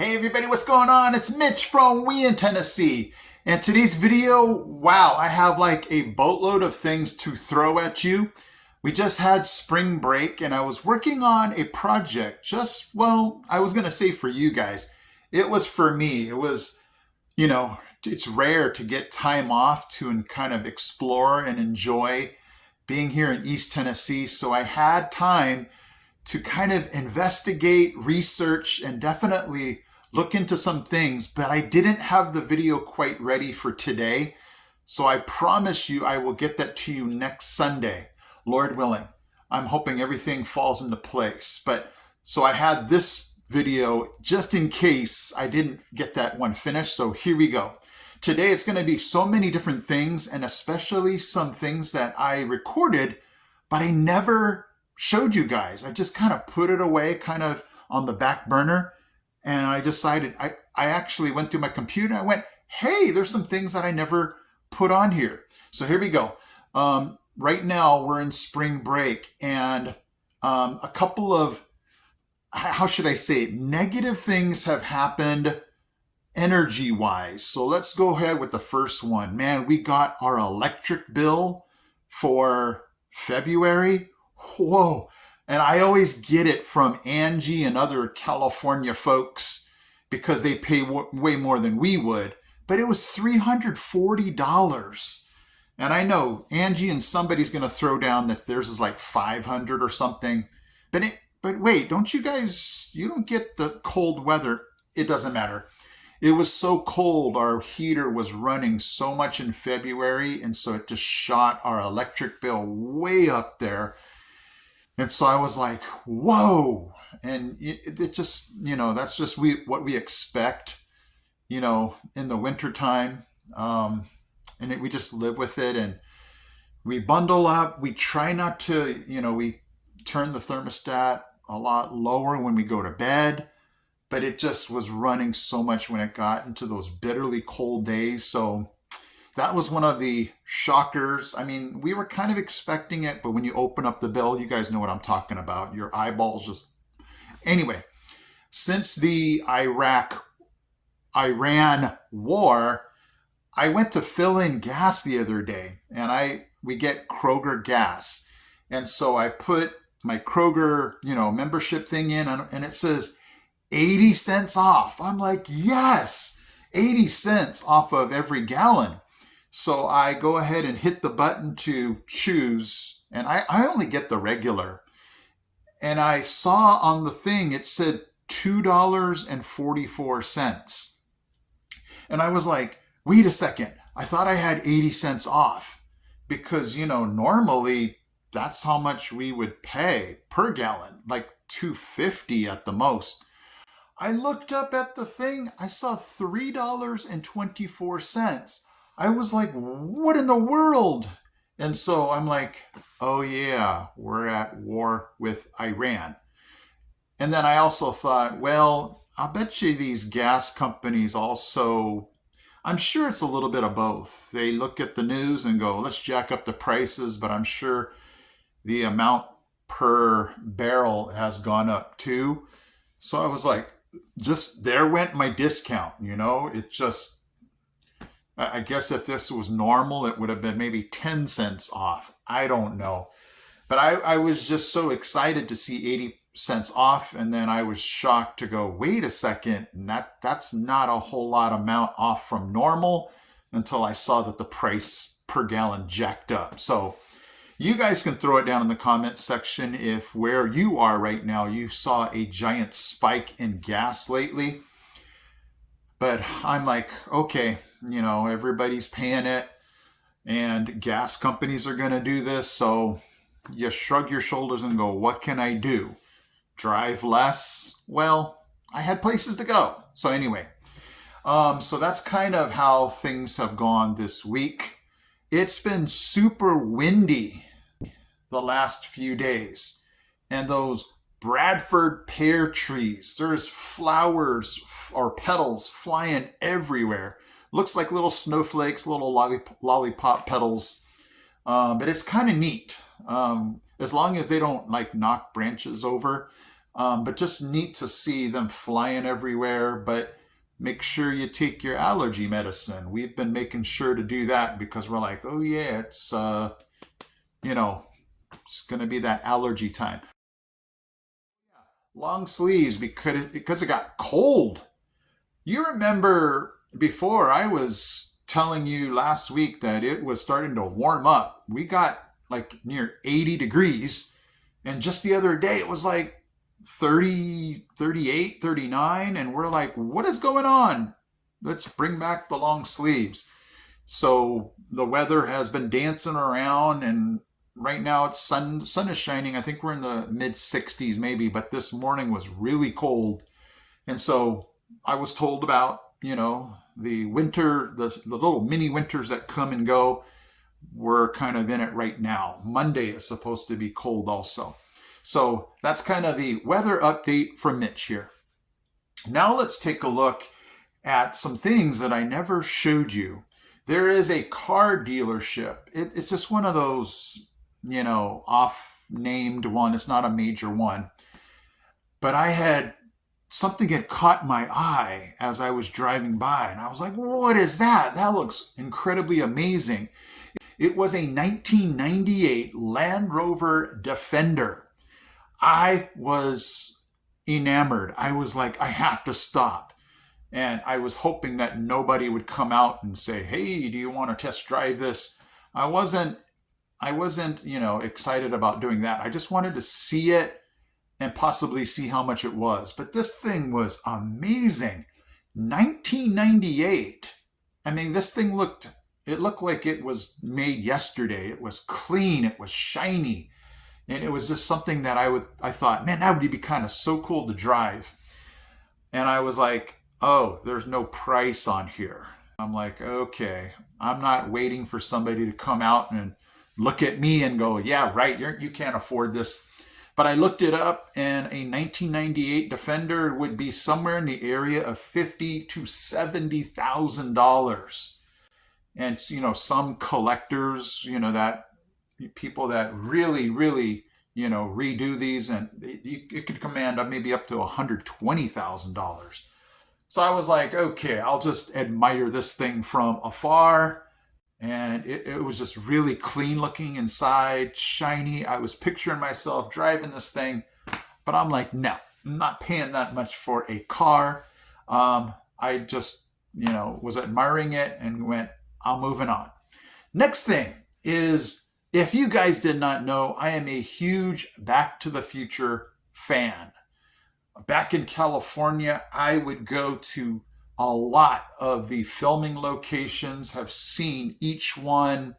Hey everybody, what's going on? It's Mitch from We in Tennessee. And today's video, wow, I have like a boatload of things to throw at you. We just had spring break and I was working on a project I was going to say for you guys. It was for me. It was, it's rare to get time off to kind of explore and enjoy being here in East Tennessee. So I had time to kind of investigate, research, and definitely look into some things, but I didn't have the video quite ready for today. So I promise you I will get that to you next Sunday, Lord willing. I'm hoping everything falls into place. So I had this video just in case I didn't get that one finished. So here we go. Today it's going to be so many different things, and especially some things that I recorded, but I never showed you guys. I just kind of put it away kind of on the back burner. And I decided, I actually went through my computer and I went, hey, there's some things that I never put on here. So here we go. Right now we're in spring break, and a couple of, how should I say it, negative things have happened energy-wise. So let's go ahead with the first one. Man, we got our electric bill for February. Whoa. And I always get it from Angie and other California folks because they pay way more than we would. But it was $340. And I know Angie and somebody's going to throw down that theirs is like $500 or something. But wait, you don't get the cold weather. It doesn't matter. It was so cold. Our heater was running so much in February. And so it just shot our electric bill way up there. And so I was like, whoa. And it just, that's just what we expect, in the wintertime. We just live with it, and we bundle up. We try not to, we turn the thermostat a lot lower when we go to bed, but it just was running so much when it got into those bitterly cold days. So that was one of the shockers. I mean, we were kind of expecting it, but when you open up the bill, you guys know what I'm talking about. Your eyeballs just... Anyway, since the Iran war, I went to fill in gas the other day, and we get Kroger gas. And so I put my Kroger, membership thing in, and it says 80 cents off. I'm like, yes, 80 cents off of every gallon. So I go ahead and hit the button to choose, and I only get the regular. And I saw on the thing, it said $2.44. And I was like, wait a second, I thought I had 80 cents off. Because, normally that's how much we would pay per gallon, like $2.50 at the most. I looked up at the thing, I saw $3.24. I was like, what in the world? And so I'm like, oh yeah, we're at war with Iran. And then I also thought, well, I'll bet you these gas companies also, I'm sure it's a little bit of both. They look at the news and go, let's jack up the prices, but I'm sure the amount per barrel has gone up too. So I was like, just there went my discount, it just, I guess if this was normal, it would have been maybe 10 cents off. I don't know. But I was just so excited to see 80 cents off. And then I was shocked to go, wait a second, that's not a whole lot amount off from normal, until I saw that the price per gallon jacked up. So you guys can throw it down in the comments section if where you are right now, you saw a giant spike in gas lately. But I'm like, okay, everybody's paying it, and gas companies are going to do this. So you shrug your shoulders and go, what can I do? Drive less? Well, I had places to go. So anyway, so that's kind of how things have gone this week. It's been super windy the last few days. And those Bradford pear trees, there's flowers or petals flying everywhere. Looks like little snowflakes, little lollipop petals. But it's kind of neat. As long as they don't knock branches over. But just neat to see them flying everywhere. But make sure you take your allergy medicine. We've been making sure to do that because we're like, oh yeah, you know, it's going to be that allergy time. Long sleeves because it got cold. You remember before I was telling you last week that it was starting to warm up. We got like near 80 degrees. And just the other day, it was like 30, 38, 39. And we're like, what is going on? Let's bring back the long sleeves. So the weather has been dancing around, and right now it's sun is shining. I think we're in the mid 60s maybe, but this morning was really cold. And so I was told about, the winter, the little mini winters that come and go. We're kind of in it right now. Monday is supposed to be cold also. So that's kind of the weather update from Mitch here. Now let's take a look at some things that I never showed you. There is a car dealership. It's just one of those, off-named one. It's not a major one. But something had caught my eye as I was driving by, and I was like, what is that? That looks incredibly amazing. It was a 1998 Land Rover Defender. I was enamored. I was like, I have to stop. And I was hoping that nobody would come out and say, hey, do you want to test drive this? I wasn't, excited about doing that. I just wanted to see it and possibly see how much it was. But this thing was amazing. 1998. I mean, this thing looked like it was made yesterday. It was clean. It was shiny. And it was just something that I thought, man, that would be kind of so cool to drive. And I was like, oh, there's no price on here. I'm like, okay, I'm not waiting for somebody to come out and look at me and go, yeah, right, you can't afford this. But I looked it up, and a 1998 Defender would be somewhere in the area of $50,000 to $70,000. And, some collectors, that people that really, really, redo these, and it could command maybe up to $120,000. So I was like, okay, I'll just admire this thing from afar. And it was just really clean looking inside, shiny. I was picturing myself driving this thing, but I'm like, no, I'm not paying that much for a car. I just, was admiring it and went, I'm moving on. Next thing is, if you guys did not know, I am a huge Back to the Future fan. Back in California, I would go to a lot of the filming locations, have seen each one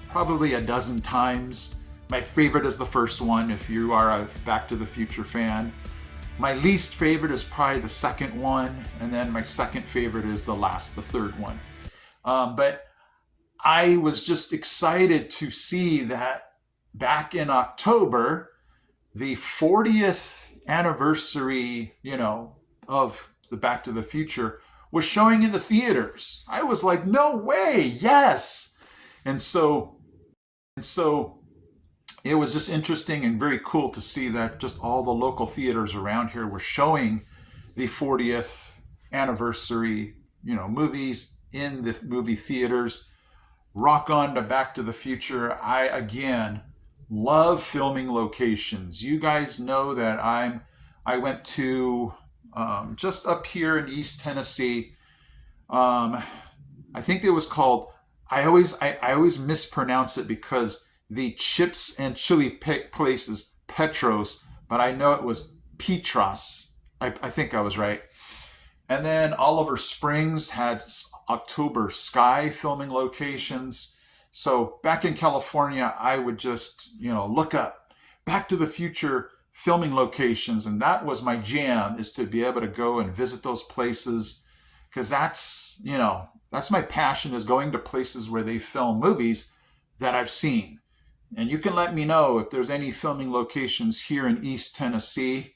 probably a dozen times. My favorite is the first one, if you are a Back to the Future fan. My least favorite is probably the second one, and then my second favorite is the third one. But I was just excited to see that back in October, the 40th anniversary, of the Back to the Future was showing in the theaters. I was like, no way, yes. And so it was just interesting and very cool to see that just all the local theaters around here were showing the 40th anniversary, movies in the movie theaters. Rock on to Back to the Future. I, again, love filming locations. You guys know that I went to just up here in East Tennessee. I think it was called, I always mispronounce it because the chips and chili place is Petros, but I know it was Petros. I think I was right. And then Oliver Springs had October Sky filming locations. So back in California, I would just, look up Back to the Future filming locations, and that was my jam, is to be able to go and visit those places, because that's my passion, is going to places where they film movies that I've seen. And you can let me know if there's any filming locations here in East Tennessee,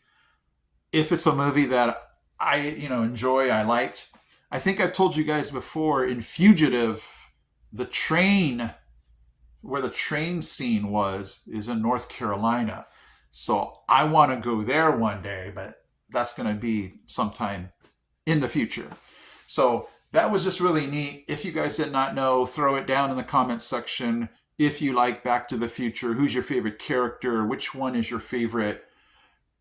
if it's a movie that I enjoy, I liked. I think I've told you guys before, in Fugitive, where the train scene is in North Carolina. So I want to go there one day, but that's going to be sometime in the future. So that was just really neat. If you guys did not know, throw it down in the comments section. If you like Back to the Future, who's your favorite character? Which one is your favorite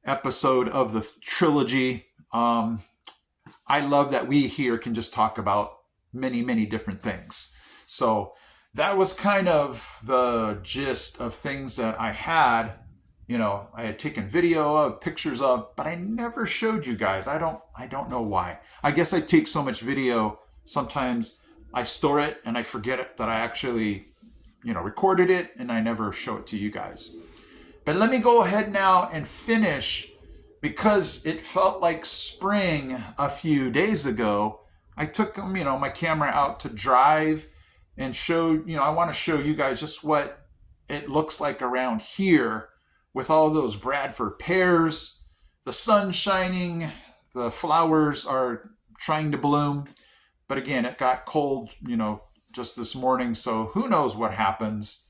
episode of the trilogy? I love that we here can just talk about many, many different things. So that was kind of the gist of things that I had. I had taken video of, pictures of, but I never showed you guys. I don't know why. I guess I take so much video, sometimes I store it and I forget it that I actually, recorded it, and I never show it to you guys. But let me go ahead now and finish, because it felt like spring a few days ago. I took, my camera out to drive and showed, I want to show you guys just what it looks like around here with all those Bradford pears, the sun shining, the flowers are trying to bloom. But again, it got cold, just this morning, so who knows what happens.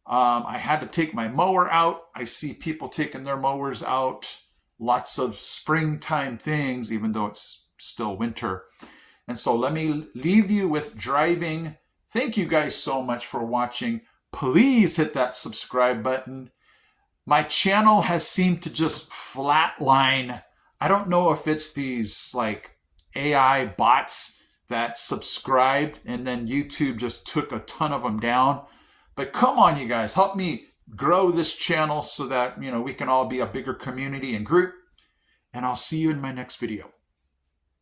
I had to take my mower out. I see people taking their mowers out. Lots of springtime things, even though it's still winter. And so let me leave you with driving. Thank you guys so much for watching. Please hit that subscribe button. My channel has seemed to just flatline. I don't know if it's these like AI bots that subscribed and then YouTube just took a ton of them down. But come on, you guys, help me grow this channel so that, we can all be a bigger community and group. And I'll see you in my next video.